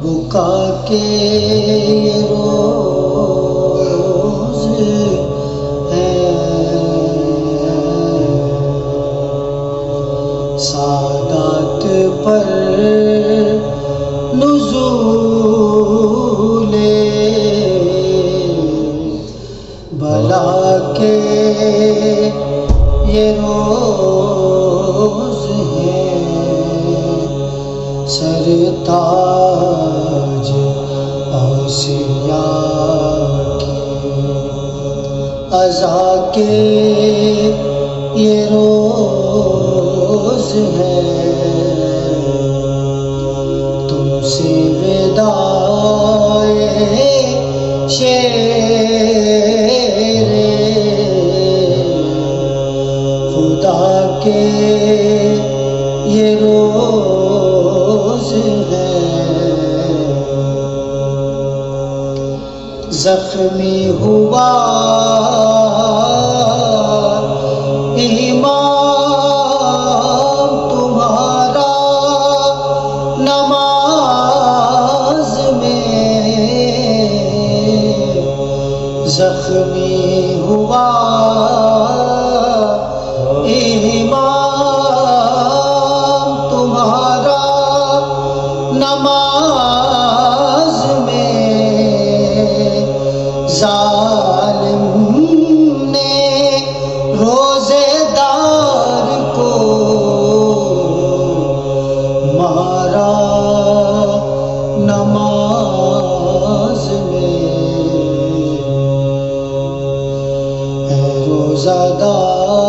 بکا کے یہ روز ہے، سادات پر نزول بلا کے یہ روز ہے، سرتاج اوصیاء کی عزا کے یہ روز ہے، تم سے وداع شیر خدا کے یہ روز ہے، زخمی ہوا ایمان تمہارا نماز میں، زخمی ہوا ایمان تمہارا نماز میں، ظالم نے روزے دار کو مارا نماز میں، اے روزہ دار